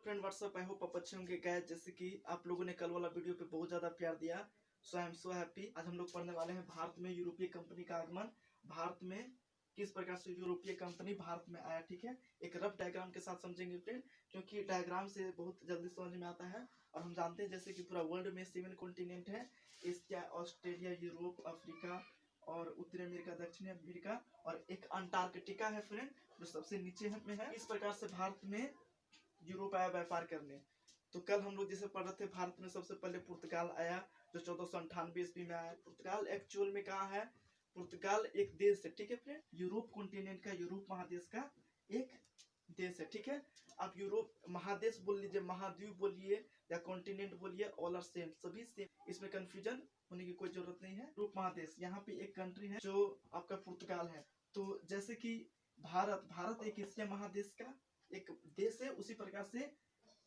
Friend WhatsApp, I hope आप अच्छे होंगे गाइस। जैसे कि आप लोगों ने कल वाला वीडियो पे बहुत ज़्यादा प्यार दिया, सो आई एम सो हैप्पी। आज हम लोग पढ़ने वाले हैं भारत में यूरोपीय कंपनी का आगमन, भारत में किस प्रकार से यूरोपीय कंपनी भारत में आया। ठीक है, एक रफ डायग्राम के साथ समझेंगे फ्रेंड, क्योंकि डायग्राम से बहुत जल्दी समझ में आता है। और हम जानते हैं जैसे कि पूरा वर्ल्ड में 7 कॉन्टिनेंट है, एशिया, ऑस्ट्रेलिया, यूरोप, अफ्रीका और उत्तरी अमेरिका, दक्षिणी अमेरिका और एक अंटार्कटिका है फ्रेंड, जो सबसे नीचे में है। इस प्रकार से भारत में यूरोप आया व्यापार करने। तो कल हम लोग जैसे पढ़ रहे थे, भारत में सबसे पहले पुर्तगाल आया, जो 1498 ईस्वी में आया। पुर्तगाल एक्चुअल में कहाँ है? पुर्तगाल एक देश है, ठीक है फ्रेंड, यूरोप कॉन्टिनेंट का, यूरोप महादेश का एक देश है। ठीक है, आप यूरोप महादेश बोल लीजिए, महाद्वीप बोलिए या कॉन्टिनेंट बोलिए, ऑल आर सेम, सभी सेम, इसमें कंफ्यूजन होने की कोई जरूरत नहीं है। यूरोप महादेश, यहाँ पे एक कंट्री है जो आपका पुर्तगाल है। तो जैसे कि भारत एक एशिया महादेश का एक देश है, उसी प्रकार से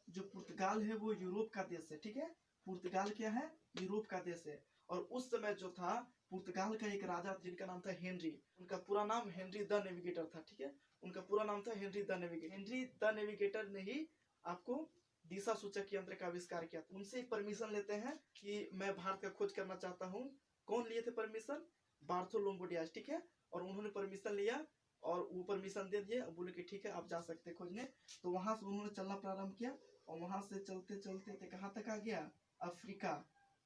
जो पुर्तगाल है वो यूरोप का देश है। ठीक है, पुर्तगाल क्या है? यूरोप का देश है। और उस समय जो था, पुर्तगाल का एक राजा जिनका नाम था हेनरी, उनका पूरा नाम हेनरी द नेविगेटर था। ठीक है, उनका पूरा नाम था Henry the navigator. Henry the navigator ने ही आपको दिशा सूचक यंत्र का आविष्कार किया। उनसे परमिशन लेते हैं कि मैं भारत का खोज करना चाहता हूँ। कौन लिए थे परमिशन? Bartholomew Diaz. ठीक है, और उन्होंने परमिशन लिया और वो परमिशन दे दिए, बोले कि ठीक है आप जा सकते हैं खोजने। तो वहां से उन्होंने चलना प्रारंभ किया और वहां से चलते चलते कहाँ तक आ गया?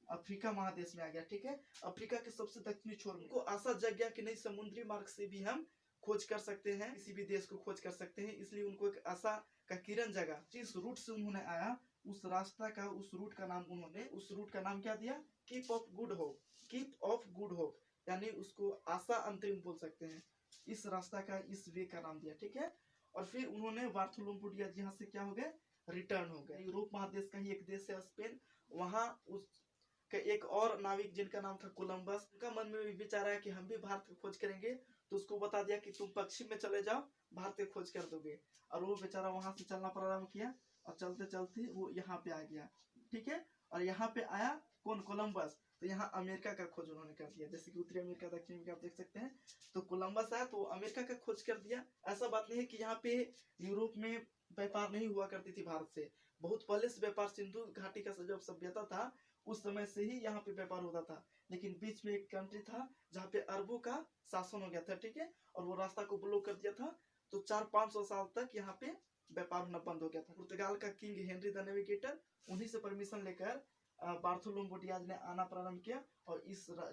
अफ्रीका महादेश में आ गया। ठीक है, अफ्रीका के सबसे दक्षिणी छोर में। को आशा जग गया कि नहीं, समुद्री मार्ग से भी हम खोज कर सकते हैं, किसी भी देश को खोज कर सकते हैं। इसलिए उनको एक आशा का किरण जगा। जिस रूट से उन्होंने आया, उस रास्ता का, उस रूट का नाम उन्होंने, उस रूट का नाम क्या दिया? Keep of good hope. Keep of good hope, यानी उसको आशा अंतरिम बोल सकते हैं। इस रास्ता का, इस वे का नाम दिया। ठीक है, और फिर उन्होंने बार्थोलोम्यू डियाज यहाँ से क्या हो गए? रिटर्न हो गए। यूरोप महादेश का ही एक देश है स्पेन, वहां उस का एक और नाविक जिनका नाम था कोलंबस, उनका मन में भी विचार आया कि हम भी भारत की खोज करेंगे। तो उसको बता दिया कि तुम पश्चिम में चले जाओ, भारत की खोज कर दोगे। और वो बेचारा वहां से चलना प्रारंभ किया और चलते चलते वो यहाँ पे आ गया। ठीक है, और यहाँ पे आया कौन? कोलंबस। तो यहाँ अमेरिका का खोज उन्होंने कर दिया, जैसे कि उत्तरी अमेरिका, दक्षिण अमेरिका आप देख सकते हैं। तो कोलंबस आया तो अमेरिका का खोज कर दिया। ऐसा बात नहीं है कि यहाँ पे यूरोप में व्यापार नहीं हुआ करती थी भारत से। बहुत पहले से व्यापार, सिंधु घाटी का जब सभ्यता था उस समय से ही यहाँ पे व्यापार होता था। लेकिन बीच में एक कंट्री था जहाँ पे अरबों का शासन हो गया था। ठीक है, और वो रास्ता को ब्लॉक कर दिया था। तो 400-500 साल तक यहाँ पे व्यापार होना बंद हो गया था। पुर्तगाल का किंग हेनरी द नेविगेटर, उन्हीं से परमिशन लेकर बार्थोलोम्यू डियाज ने आना प्रारंभ किया। और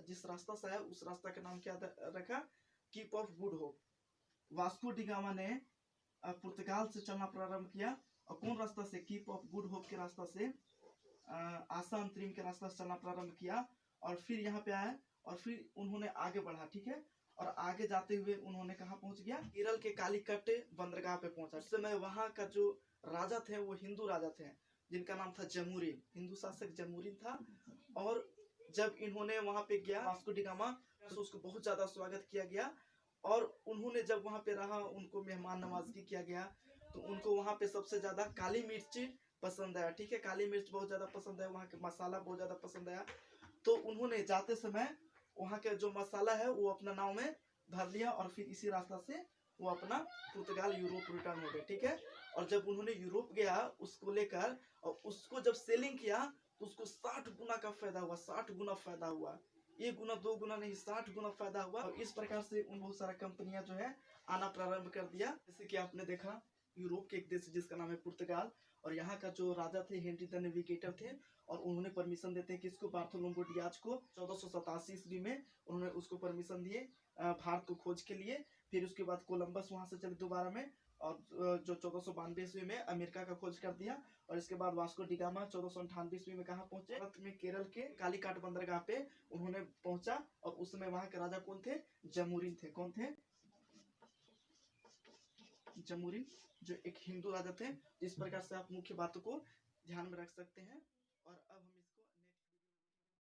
जिस रास्ता से आया उस रास्ता का नाम क्या रखा? Keep of good hope. Vasco D gamma ने पुर्तगाल से चलना प्रारंभ किया, और कौन रास्ता से? कीप ऑफ गुड होप के रास्ता से, आशा अंतरिम के रास्ता से चलना प्रारंभ किया। और फिर यहाँ पे आया और फिर उन्होंने आगे बढ़ा। ठीक है, और आगे जाते हुए उन्होंने कहाँ पहुंच गया? केरल के कालीकट बंदरगाह पे पहुंचा। उस समय वहां का जो राजा थे वो हिंदू राजा थे, जिनका नाम था जमुरीन, हिंदू शासक जमुरीन था। और जब इन्होंने वहां पे गया वास्को डी गामा, तो उसको बहुत ज्यादा स्वागत किया गया। और उन्होंने जब वहां पे रहा, उनको मेहमान नवाजगी किया गया। तो उनको वहां पे सबसे ज्यादा काली मिर्च पसंद आया। ठीक है, काली मिर्च बहुत ज्यादा पसंद है, वहाँ के मसाला बहुत ज्यादा पसंद आया। तो उन्होंने जाते समय वहाँ के जो मसाला है वो अपना नाव में भर लिया, और फिर इसी रास्ता से वो अपना पुर्तगाल यूरोप रिटर्न हो गए। ठीक है, और जब उन्होंने यूरोप गया उसको लेकर, और उसको जब सेलिंग किया तो उसको 60 गुना का फायदा हुआ। 60 गुना फायदा हुआ, 1 गुना 2 गुना नहीं, 60 गुना फायदा हुआ। और इस प्रकार से उन बहुत सारा कंपनियां जो है आना प्रारंभ कर दिया। जैसे कि आपने देखा, यूरोप के एक देश जिसका नाम है पुर्तगाल, और यहाँ का जो राजा थे हेनरी द नेविगेटर थे, और उन्होंने परमिशन देते हैं कि इसको बार्थोलोम्यू डियाज को 1487 ईस्वी में उन्होंने उसको परमिशन दिए भारत को खोज के लिए। फिर उसके बाद कोलंबस वहां से चले दोबारा में, और जो 1492 ईस्वी में अमेरिका का खोज कर दिया। और इसके बाद वास्को डी गामा 1498 ईस्वी में कहाँ पहुंचे? भारत में केरल के कालीकाट बंदरगाह पे उन्होंने पहुंचा। और उस समय वहां के राजा कौन थे? जमुरीन थे। कौन थे? जमुरीन, जो एक हिंदू राजा थे। इस प्रकार से आप मुख्य बातों को ध्यान में रख सकते हैं।